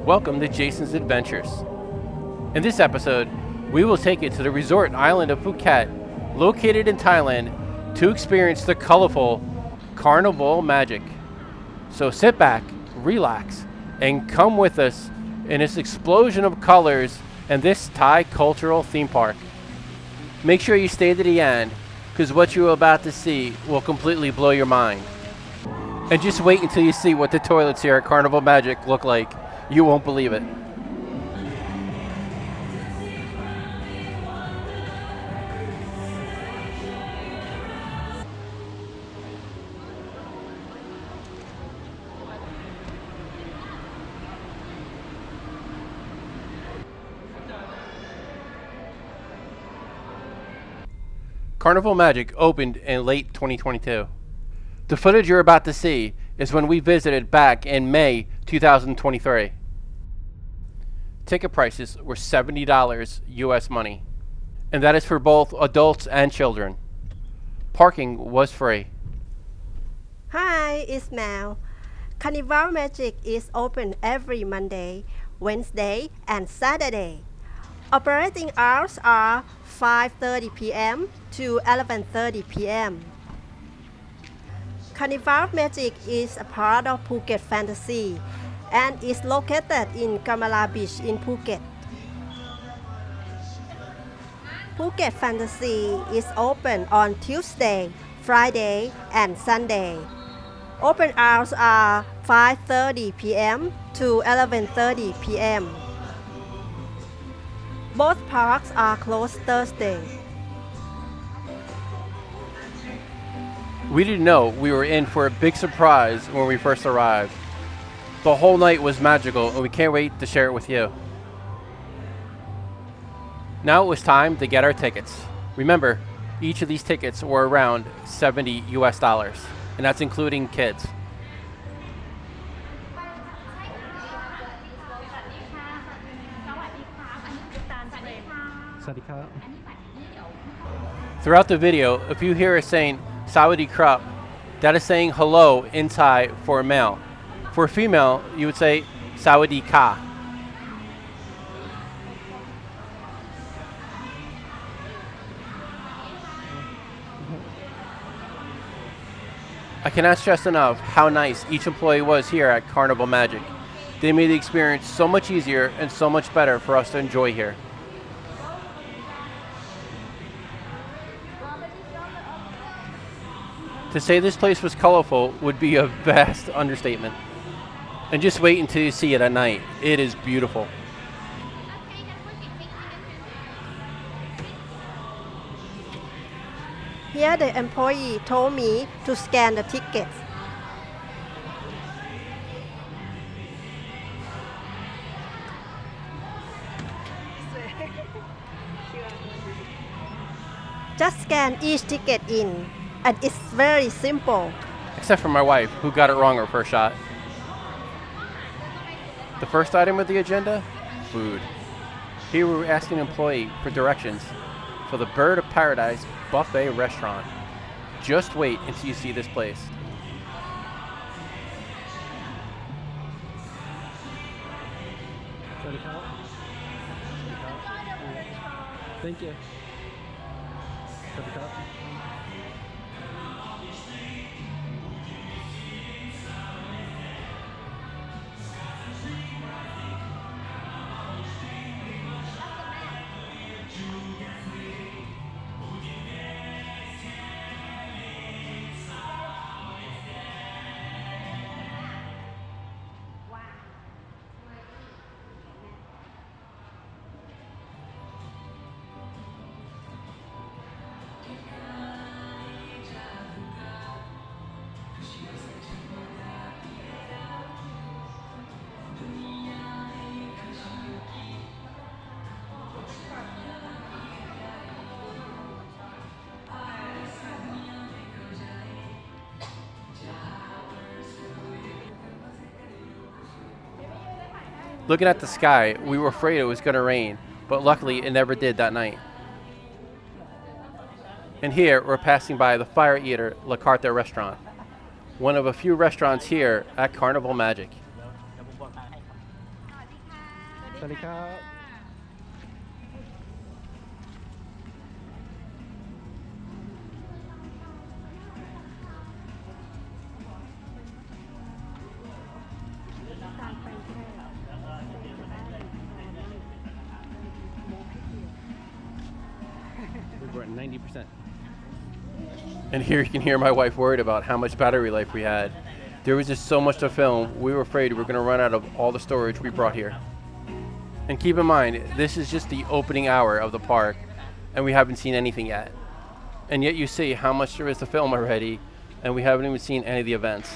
Welcome to Jason's Adventures. In this episode, we will take you to the resort island of Phuket, located in Thailand, to experience the colorful Carnival Magic. So sit back, relax, and come with us in this explosion of colors and this Thai cultural theme park. Make sure you stay to the end, because what you're about to see will completely blow your mind. And just wait until you see what the toilets here at Carnival Magic look like. You won't believe it. Carnival Magic opened in late 2022. The footage you're about to see is when we visited back in May 2023. Ticket prices were $70 US money, and that is for both adults and children. Parking was free. Hi, it's Mel. Carnival Magic is open every Monday, Wednesday, and Saturday. Operating hours are 5:30 p.m. to 11:30 p.m. Carnival Magic is a part of Phuket Fantasy and is located in Kamala Beach in Phuket. Phuket Fantasy is open on Tuesday, Friday, and Sunday. Open hours are 5:30 p.m. to 11:30 p.m. Both parks are closed Thursday. We didn't know we were in for a big surprise when we first arrived. The whole night was magical, and we can't wait to share it with you. Now it was time to get our tickets. Remember, each of these tickets were around $70 US, and that's including kids. Throughout the video, if you hear us saying Sawadee Krap, that is saying hello in Thai for a male. For a female, you would say Sawadee Ka. I cannot stress enough how nice each employee was here at Carnival Magic. They made the experience so much easier and so much better for us to enjoy here. To say this place was colorful would be a vast understatement. And just wait until you see it at night. It is beautiful. Here the employee told me to scan the tickets. Just scan each ticket in, and it's very simple. Except for my wife, who got it wrong her first shot. The first item of the agenda? Food. Here we were asking an employee for directions for the Bird of Paradise Buffet Restaurant. Just wait until you see this place. Thank you. Looking at the sky, we were afraid it was going to rain, but luckily it never did that night. And here we're passing by the Fire Eater La Carte restaurant, one of a few restaurants here at Carnival Magic. สวัสดีครับ We're at 90%. And here you can hear my wife worried about how much battery life we had. There was just so much to film, we were afraid we were going to run out of all the storage we brought here. And keep in mind, this is just the opening hour of the park, and we haven't seen anything yet. And yet you see how much there is to film already, and we haven't even seen any of the events.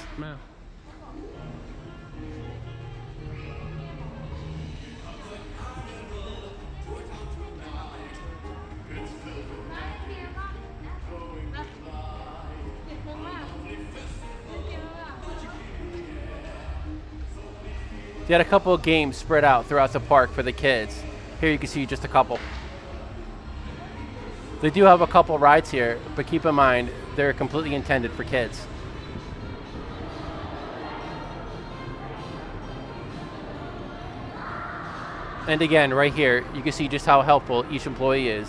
They had a couple of games spread out throughout the park for the kids. Here you can see just a couple. They do have a couple rides here, but keep in mind, they're completely intended for kids. And again, right here, you can see just how helpful each employee is.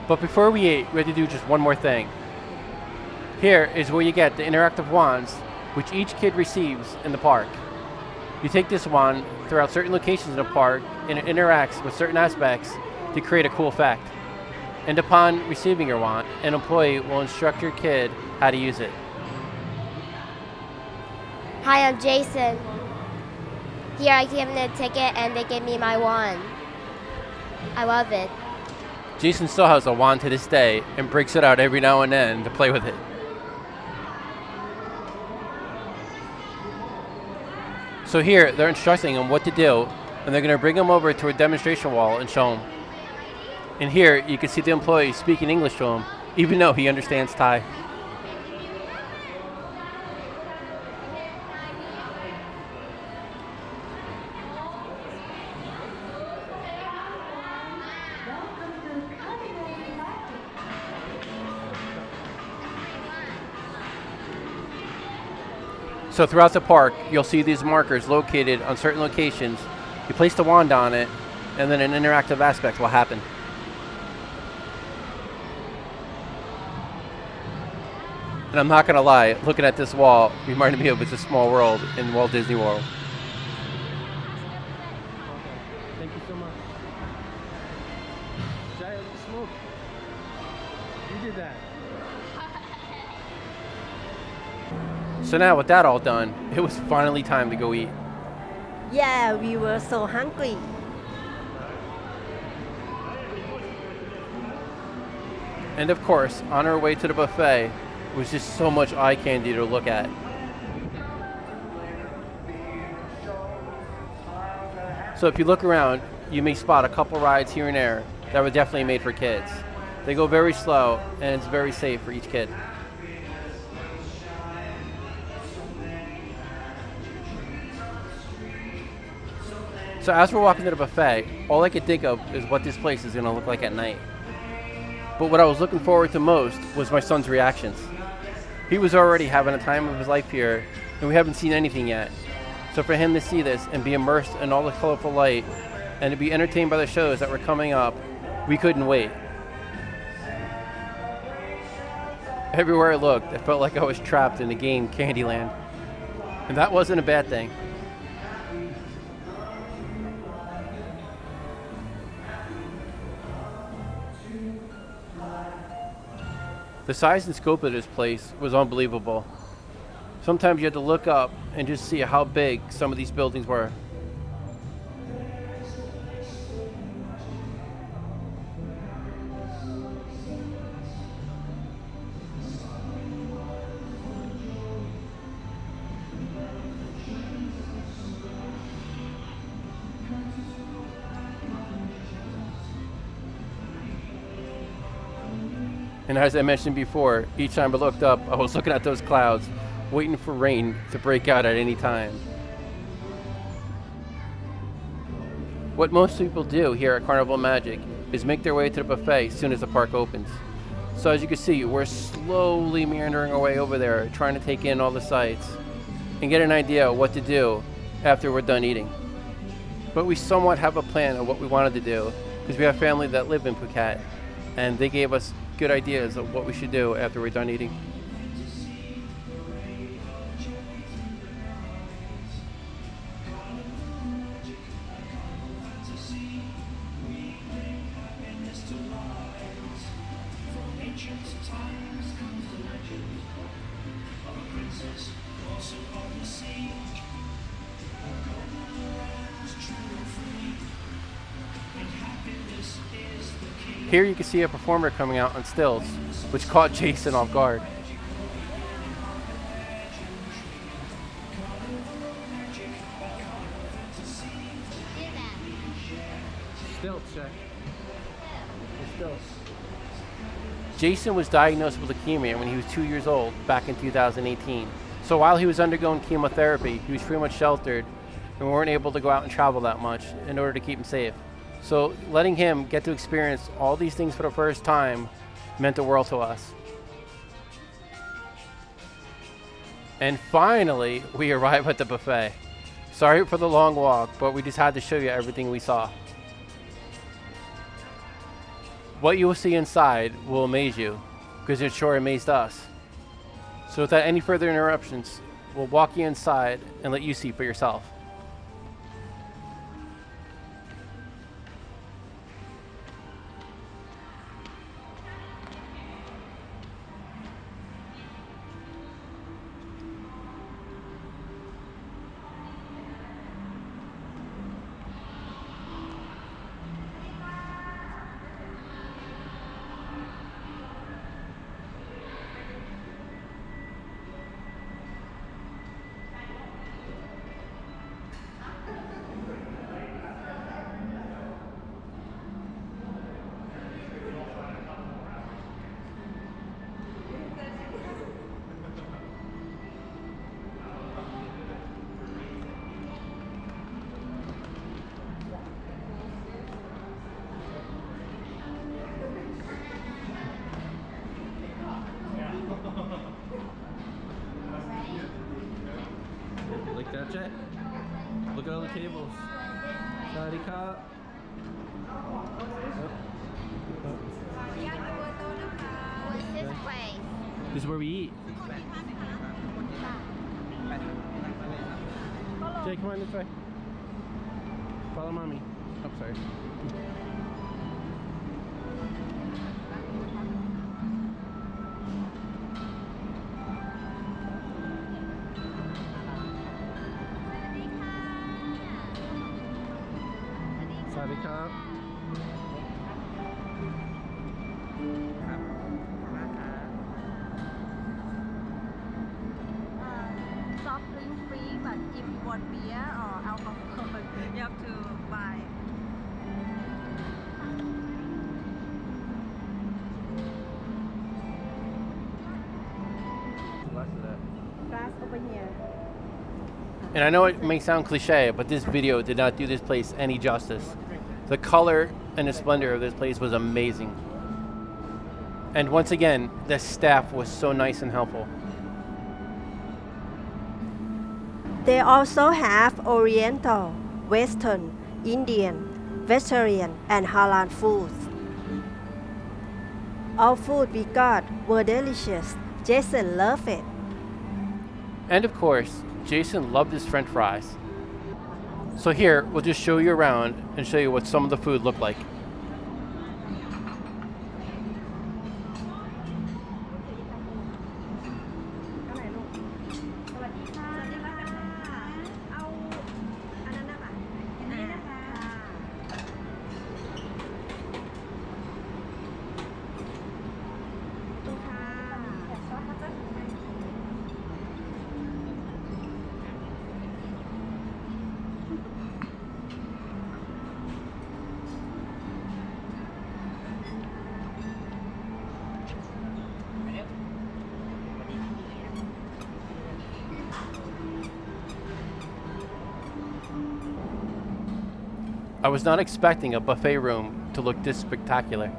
But before we ate, we had to do just one more thing. Here is where you get the interactive wands, which each kid receives in the park. You take this wand throughout certain locations in the park, and it interacts with certain aspects to create a cool effect. And upon receiving your wand, an employee will instruct your kid how to use it. Hi, I'm Jason. Here I gave them a ticket and they gave me my wand. I love it. Jason still has a wand to this day and breaks it out every now and then to play with it. So here, they're instructing him what to do, and they're going to bring him over to a demonstration wall and show him. And here, you can see the employee speaking English to him, even though he understands Thai. So throughout the park, you'll see these markers located on certain locations. You place the wand on it, and then an interactive aspect will happen. And I'm not going to lie, looking at this wall reminded me of It's a Small World in Walt Disney World. Thank you so much. Jaya, smoke. You did that. So now with that all done, it was finally time to go eat. Yeah, we were so hungry. And of course, on our way to the buffet, was just so much eye candy to look at. So if you look around, you may spot a couple rides here and there that were definitely made for kids. They go very slow, and it's very safe for each kid. So as we're walking to the buffet, all I could think of is what this place is going to look like at night. But what I was looking forward to most was my son's reactions. He was already having a time of his life here, and we haven't seen anything yet. So for him to see this and be immersed in all the colorful light, and to be entertained by the shows that were coming up, we couldn't wait. Everywhere I looked, I felt like I was trapped in the game Candyland. And that wasn't a bad thing. The size and scope of this place was unbelievable. Sometimes you had to look up and just see how big some of these buildings were. And as I mentioned before, each time I looked up, I was looking at those clouds, waiting for rain to break out at any time. What most people do here at Carnival Magic is make their way to the buffet as soon as the park opens. So as you can see, we're slowly meandering our way over there, trying to take in all the sights and get an idea of what to do after we're done eating. But we somewhat have a plan of what we wanted to do, because we have family that live in Phuket, and they gave us good ideas of what we should do after we're done eating. Here you can see a performer coming out on stilts, which caught Jason off guard. Stilts, check. Stilts. Jason was diagnosed with leukemia when he was 2 years old back in 2018. So while he was undergoing chemotherapy, he was pretty much sheltered, and we weren't able to go out and travel that much in order to keep him safe. So letting him get to experience all these things for the first time meant the world to us. And finally, we arrive at the buffet. Sorry for the long walk, but we just had to show you everything we saw. What you will see inside will amaze you, because it sure amazed us. So without any further interruptions, we'll walk you inside and let you see for yourself. Like that, Jet? Look at all the tables. Sorry, Ka. What's this place? This is where we eat. Jay, come on this way. Follow mommy. Oh, sorry. Sorry, Ka. Soft drink free, but if you want beer or alcohol, you have to buy. Glass over here. And I know it may sound cliche, but this video did not do this place any justice. The color and the splendor of this place was amazing. And once again, the staff was so nice and helpful. They also have Oriental, Western, Indian, vegetarian, and halal foods. All food we got were delicious. Jason loved it. And of course, Jason loved his French fries. So here, we'll just show you around and show you what some of the food looked like. I was not expecting a buffet room to look this spectacular.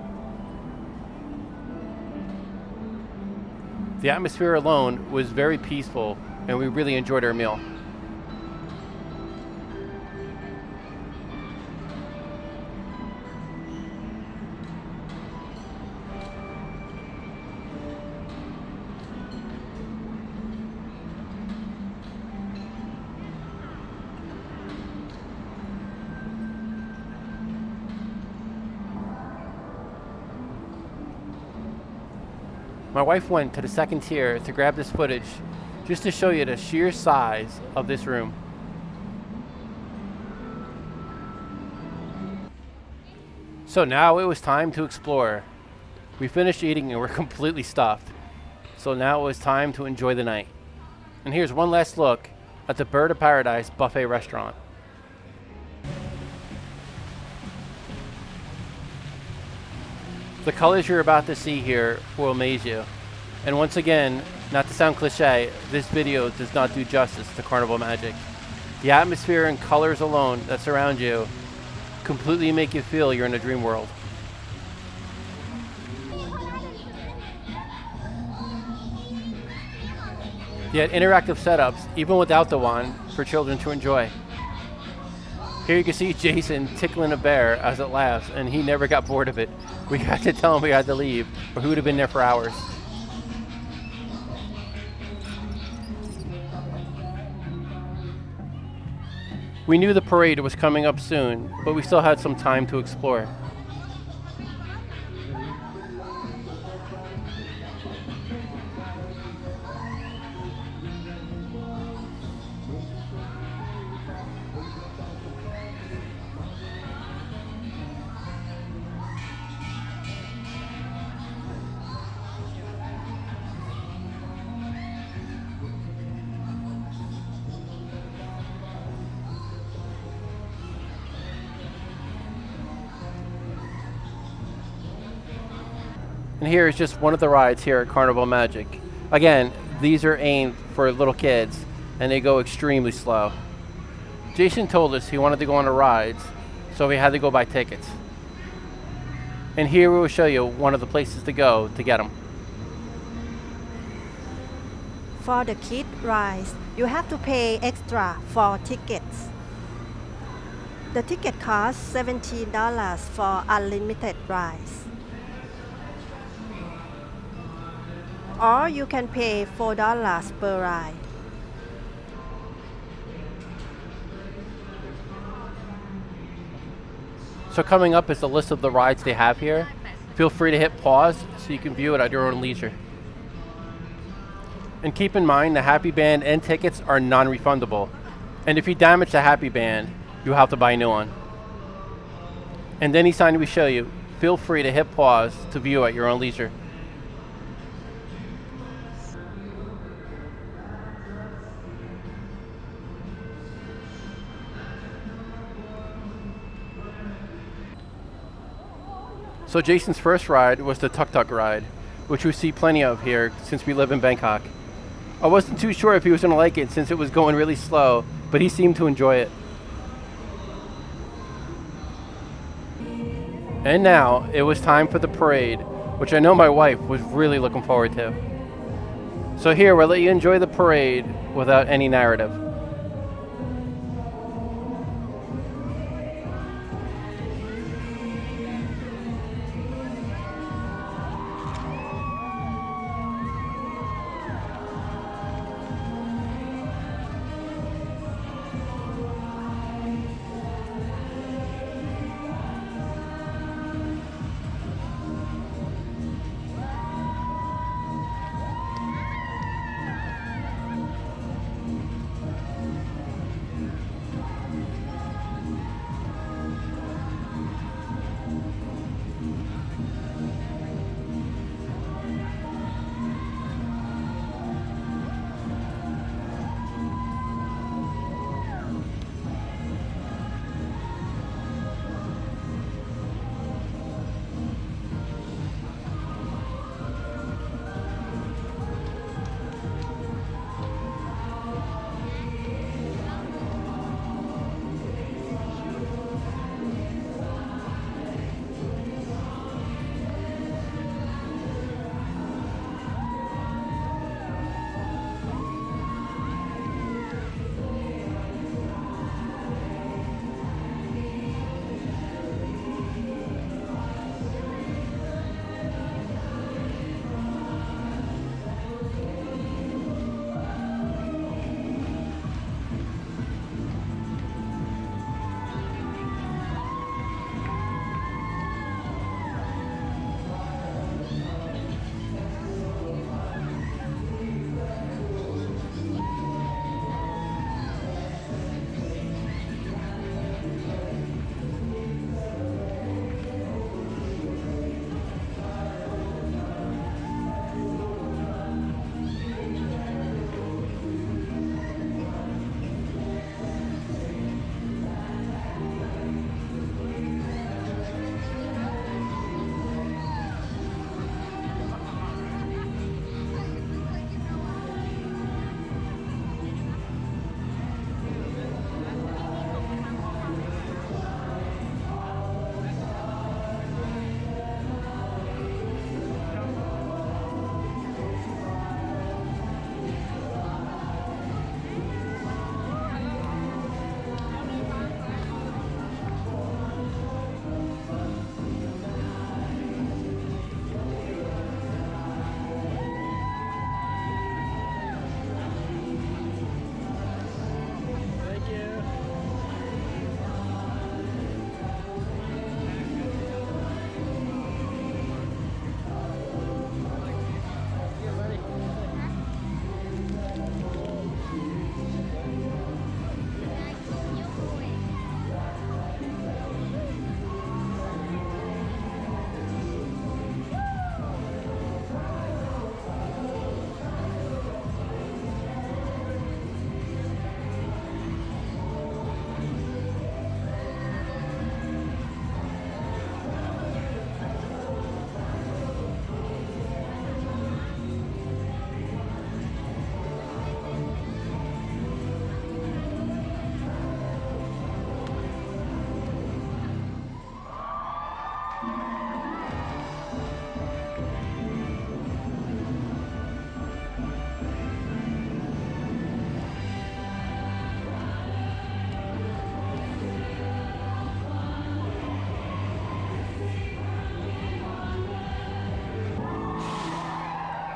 The atmosphere alone was very peaceful, and we really enjoyed our meal. My wife went to the second tier to grab this footage just to show you the sheer size of this room. So now it was time to explore. We finished eating and we're completely stuffed. So now it was time to enjoy the night. And here's one last look at the Bird of Paradise buffet restaurant. The colors you're about to see here will amaze you. And once again, not to sound cliche, this video does not do justice to Carnival Magic. The atmosphere and colors alone that surround you completely make you feel you're in a dream world. Yet interactive setups, even without the wand, for children to enjoy. Here you can see Jason tickling a bear as it laughs, and he never got bored of it. We had to tell him we had to leave, or he would have been there for hours. We knew the parade was coming up soon, but we still had some time to explore. And here is just one of the rides here at Carnival Magic. Again, these are aimed for little kids, and they go extremely slow. Jason told us he wanted to go on the rides, so we had to go buy tickets. And here we will show you one of the places to go to get them. For the kid rides, you have to pay extra for tickets. The ticket costs $17 for unlimited rides. Or you can pay $4 per ride. So coming up is the list of the rides they have here. Feel free to hit pause so you can view it at your own leisure. And keep in mind the Happy Band and tickets are non-refundable. And if you damage the Happy Band, you'll have to buy a new one. And any sign we show you, feel free to hit pause to view at your own leisure. So Jason's first ride was the Tuk Tuk ride, which we see plenty of here since we live in Bangkok. I wasn't too sure if he was going to like it since it was going really slow, but he seemed to enjoy it. And now it was time for the parade, which I know my wife was really looking forward to. So here we'll let you enjoy the parade without any narrative.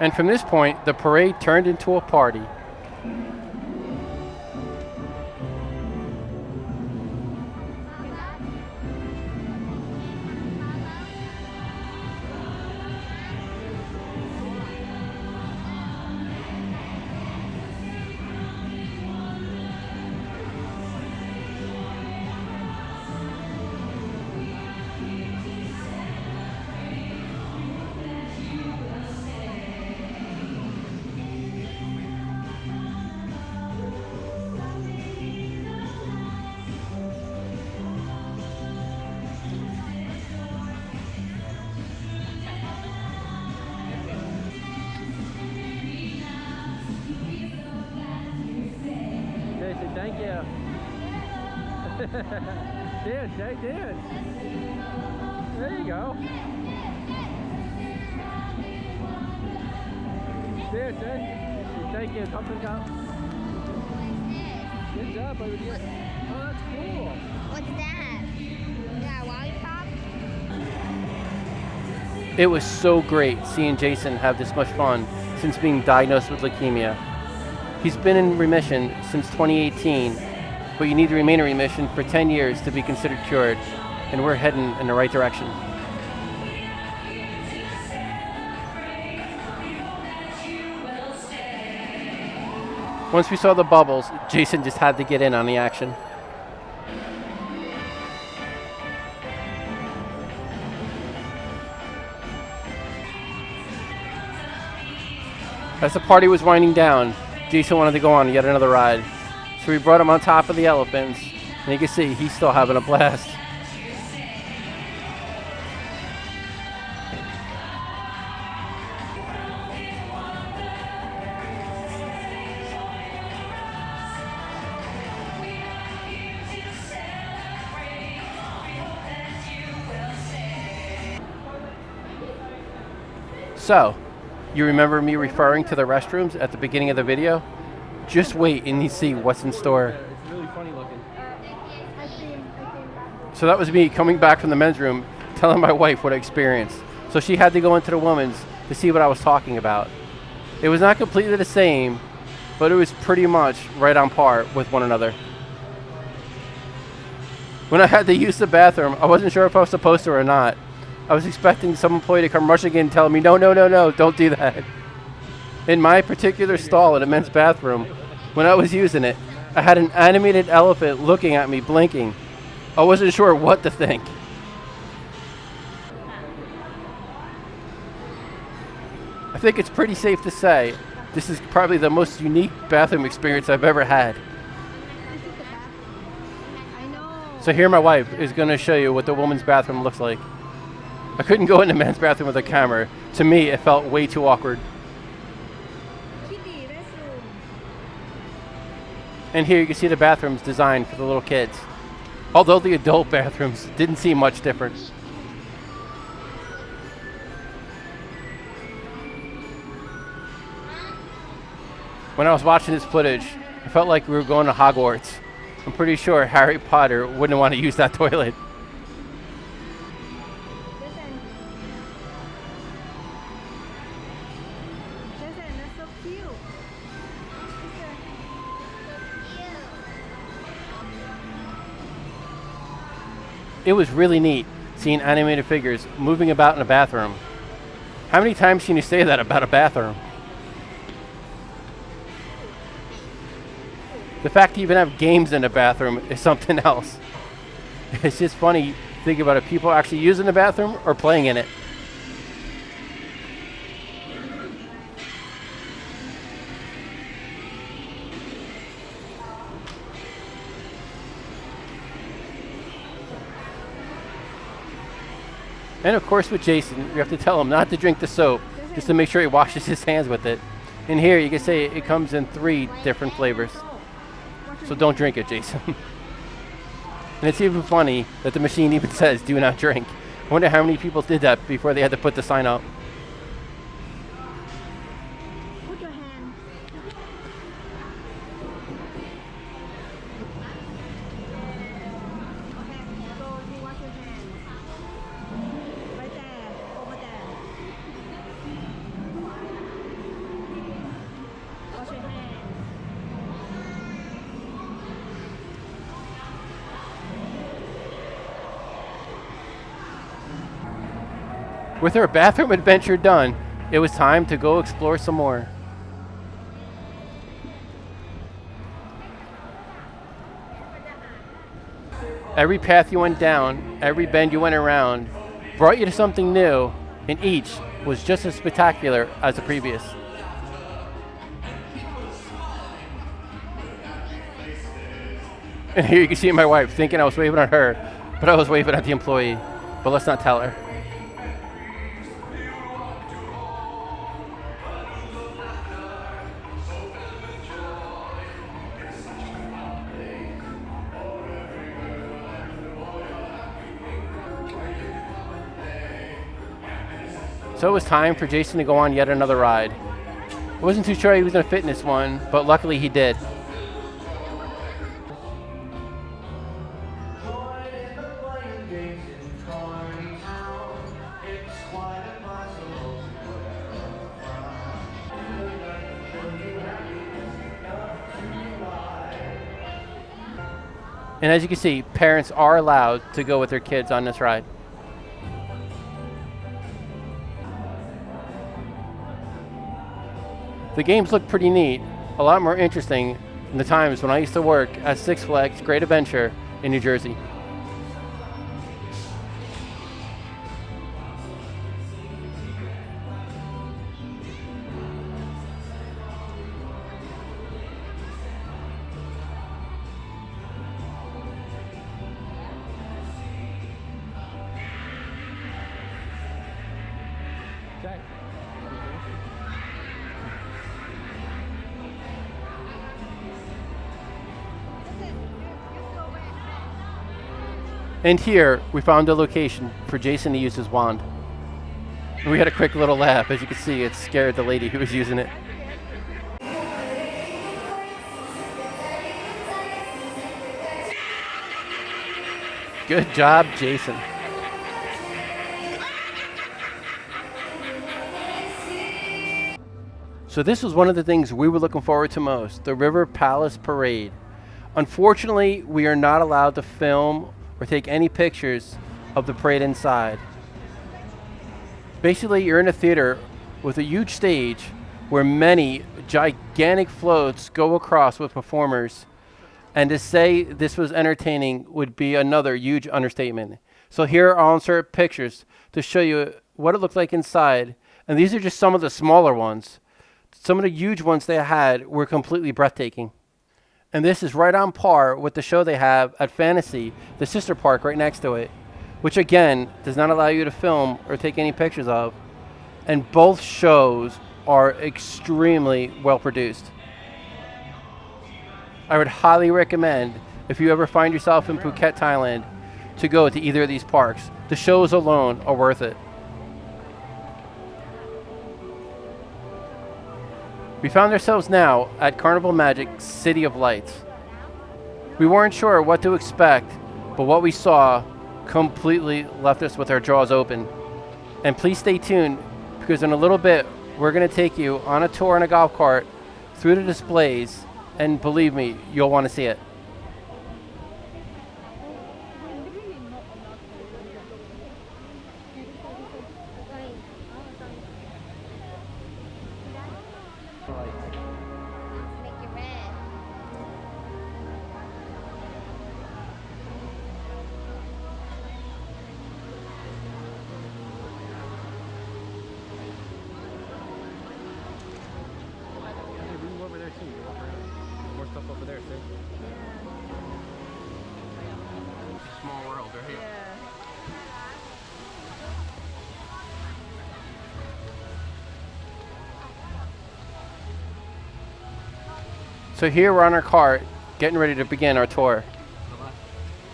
And from this point, the parade turned into a party. Jason, thank you. Dance, Jay, dance. There you go. Dance, Jay. Thank you. Thumbs up. Good job, baby. Oh, that's cool. What's that? Yeah, lollipop? It was so great seeing Jason have this much fun since being diagnosed with leukemia. He's been in remission since 2018, but you need to remain in remission for 10 years to be considered cured, and we're heading in the right direction. Once we saw the bubbles, Jason just had to get in on the action. As the party was winding down, Jason wanted to go on yet another ride. So we brought him on top of the elephants, and you can see he's still having a blast. So, you remember me referring to the restrooms at the beginning of the video? Just wait and you see what's in store. It's really funny looking. So that was me coming back from the men's room, telling my wife what I experienced. So she had to go into the women's to see what I was talking about. It was not completely the same, but it was pretty much right on par with one another. When I had to use the bathroom, I wasn't sure if I was supposed to or not. I was expecting some employee to come rushing in and tell me, no, don't do that. In my particular stall in a men's bathroom, when I was using it, I had an animated elephant looking at me, blinking. I wasn't sure what to think. I think it's pretty safe to say this is probably the most unique bathroom experience I've ever had. So here my wife is going to show you what the woman's bathroom looks like. I couldn't go in the men's bathroom with a camera. To me, it felt way too awkward. And here you can see the bathrooms designed for the little kids. Although the adult bathrooms didn't seem much different. When I was watching this footage, I felt like we were going to Hogwarts. I'm pretty sure Harry Potter wouldn't want to use that toilet. It was really neat seeing animated figures moving about in a bathroom. How many times can you say that about a bathroom? The fact to even have games in a bathroom is something else. It's just funny thinking about it. People actually using the bathroom or playing in it. And of course with Jason, you have to tell him not to drink the soap, just to make sure he washes his hands with it. And here you can say it comes in 3 different flavors. So don't drink it, Jason. And it's even funny that the machine even says do not drink. I wonder how many people did that before they had to put the sign up. Put your hand. Okay, so you wash your hands. Right there, over there. With our bathroom adventure done, it was time to go explore some more. Every path you went down, every bend you went around, brought you to something new, and each was just as spectacular as the previous. And here you can see my wife thinking I was waving at her, but I was waving at the employee. But let's not tell her. So it was time for Jason to go on yet another ride. I wasn't too sure he was going to fit in this one, but luckily he did. And as you can see, parents are allowed to go with their kids on this ride. The games look pretty neat, a lot more interesting than the times when I used to work at Six Flags Great Adventure in New Jersey. And here, we found a location for Jason to use his wand. And we had a quick little laugh. As you can see, it scared the lady who was using it. Good job, Jason. So this was one of the things we were looking forward to most, the River Palace Parade. Unfortunately, we are not allowed to film or take any pictures of the parade inside. Basically, you're in a theater with a huge stage where many gigantic floats go across with performers, and to say this was entertaining would be another huge understatement. So here I'll insert pictures to show you what it looked like inside, and these are just some of the smaller ones. Some of the huge ones they had were completely breathtaking. And this is right on par with the show they have at Fantasy, the sister park right next to it, which again does not allow you to film or take any pictures of. And both shows are extremely well produced. I would highly recommend, if you ever find yourself in Phuket, Thailand, to go to either of these parks. The shows alone are worth it. We found ourselves now at Carnival Magic City of Lights. We weren't sure what to expect, but what we saw completely left us with our jaws open. And please stay tuned, because in a little bit, we're going to take you on a tour in a golf cart through the displays, and believe me, you'll want to see it. More stuff over there, see? Small world right here. So here we're on our cart, getting ready to begin our tour.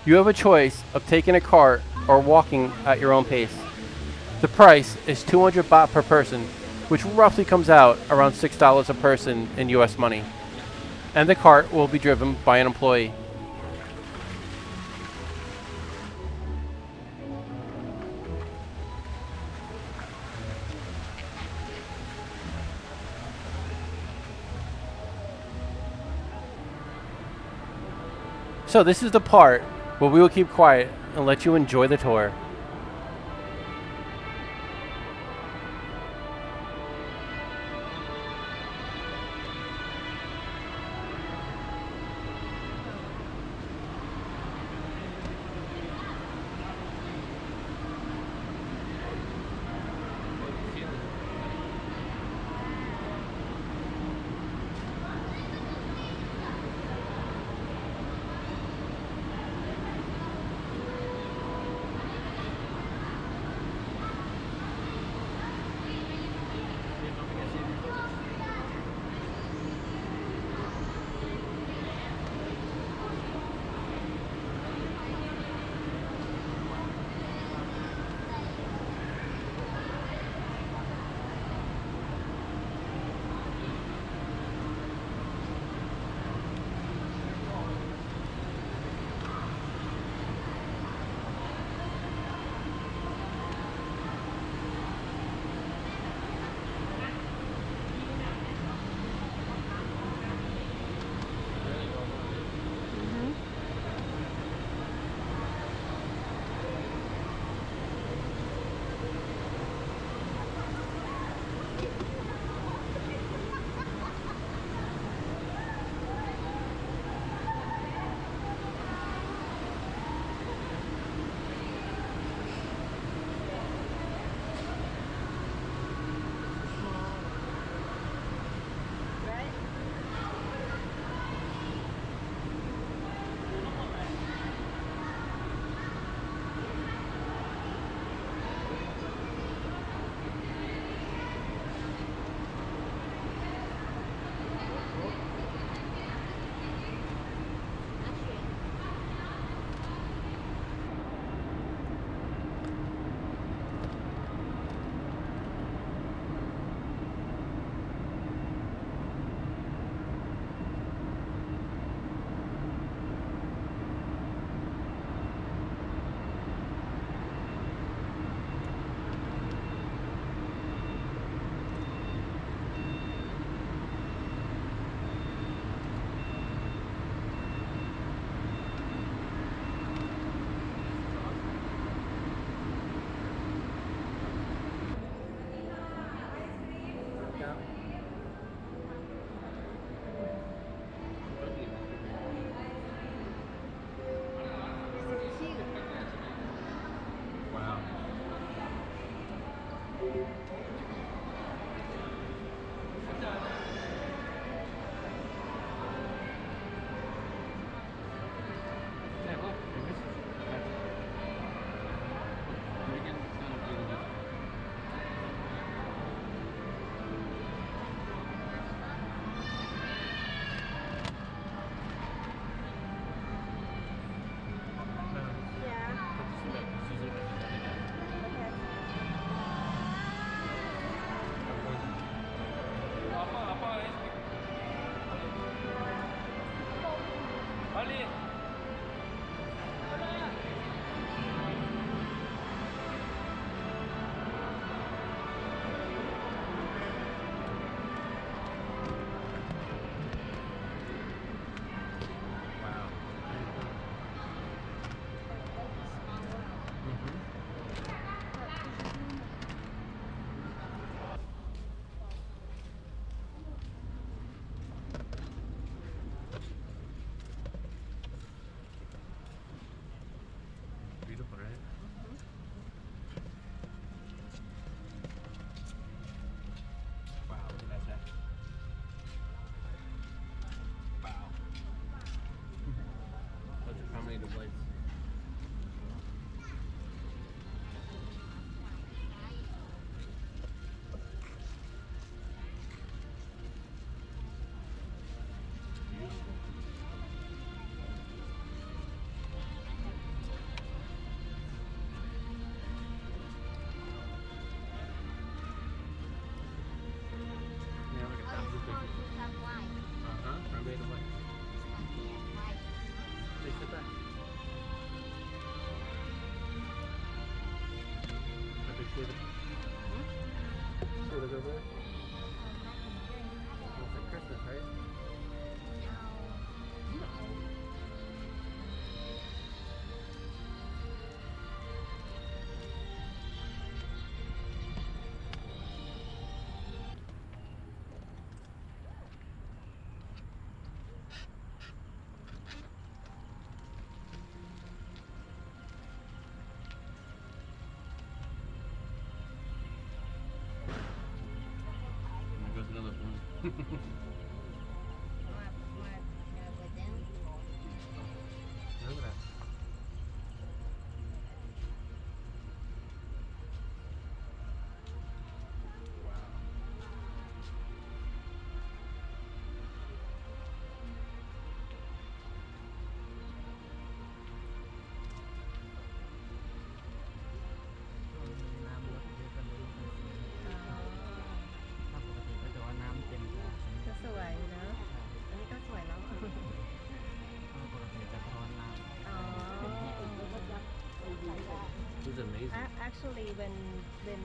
You have a choice of taking a cart or walking at your own pace. The price is 200 baht per person, which roughly comes out around $6 a person in US money. And the cart will be driven by an employee. So this is the part where we will keep quiet and let you enjoy the tour. made of lights. Yeah, look at that. I made of lights. They sit back. I can see it. See it over there? It's like Christmas, right? There goes another one. Look at that. Wow. จะสวยเนอะอันนี้ก็สวยแล้ว This is amazing. Actually, when they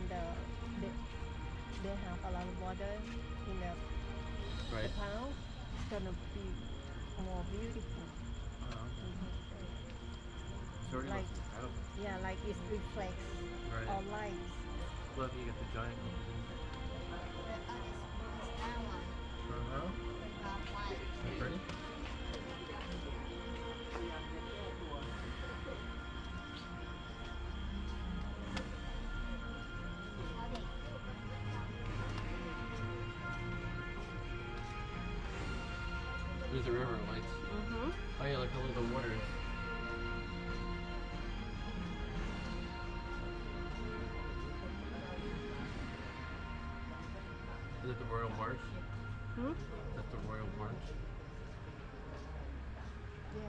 have a lot of water in the Right. pound, it's gonna be more beautiful. Sort of Like- looks incredible. Yeah, like it reflects Right. all lights. Look, you get the giant ones. That's pretty. There's the river lights. Mm-hmm. Oh yeah, look how little the water is. Is it the Royal March? Hmm? That's the Royal March. Yeah.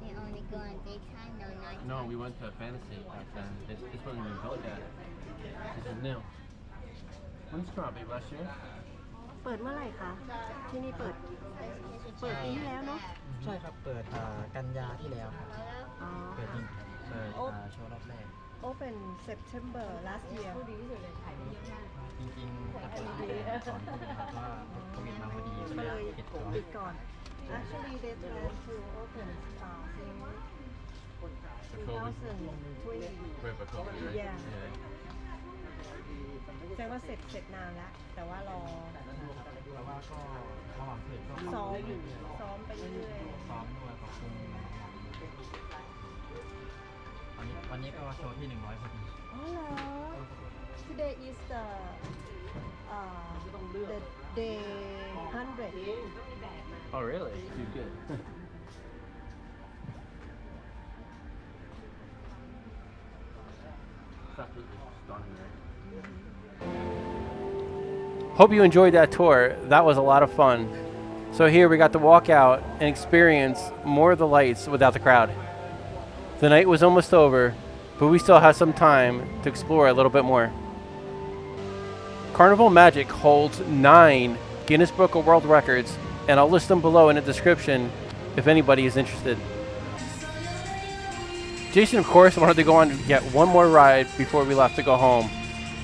They only go on daytime, no night. No, we went to Fantasy back then. This wasn't even built yet. This is new. When's it come out, babe? Last year? เปิดเมื่อไหร่คะ ที่นี่เปิดปีที่แล้วเนาะ ใช่ครับ เปิดกันยาที่แล้วครับ อ๋อ เปิดโชว์รอบแรก Open September last year จริงๆจะเปิดที่แต่ก่อนโควิดครับว่าโควิดมาพอดีก็ ก็ เล เลย ย ปิดตัว ปิดก่อน Actually they plan to open The COVID. 2020 Right, but COVID, right? Yeah. แสดงว่าเสร็จนานแล้ว แต่ว่ารอ แต่ว่าก็ระหว่างเปิดก็ ซ้อม เรื่อย ซ้อมไปเรื่อย ๆซ้อมด้วยขอบคุณวันนี้ก็โชว์ที่ 100พอดี ๆอ๋อเหรอ Today is the day 100 Oh, really? Too good. It's absolutely stunning, right? Hope you enjoyed that tour. That was a lot of fun. So here we got to walk out and experience more of the lights without the crowd. The night was almost over, but we still have some time to explore a little bit more. Carnival Magic holds 9 Guinness Book of World Records, and I'll list them below in the description if anybody is interested. Jason, of course, wanted to go on and get one more ride before we left to go home,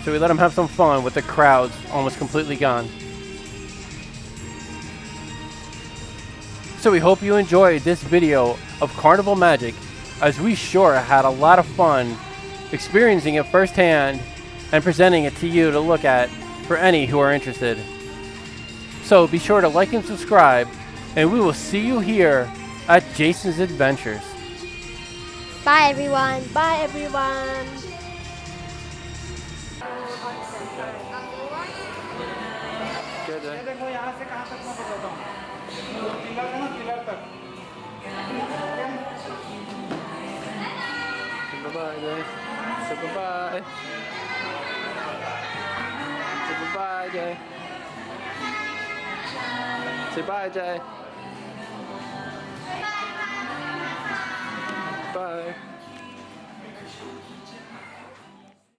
so we let him have some fun with the crowds almost completely gone. So we hope you enjoyed this video of Carnival Magic, as we sure had a lot of fun experiencing it firsthand and presenting it to you to look at for any who are interested. So be sure to like and subscribe, and we will see you here at Jason's Adventures. Bye, everyone. Bye everyone. Good day. देखो यहाँ से कहाँ तक मैं बताता हूँ pillar है ना पिलर तक Say bye-bye, Jay. Say bye-bye. Say bye-bye, Jay. Say bye, Jay.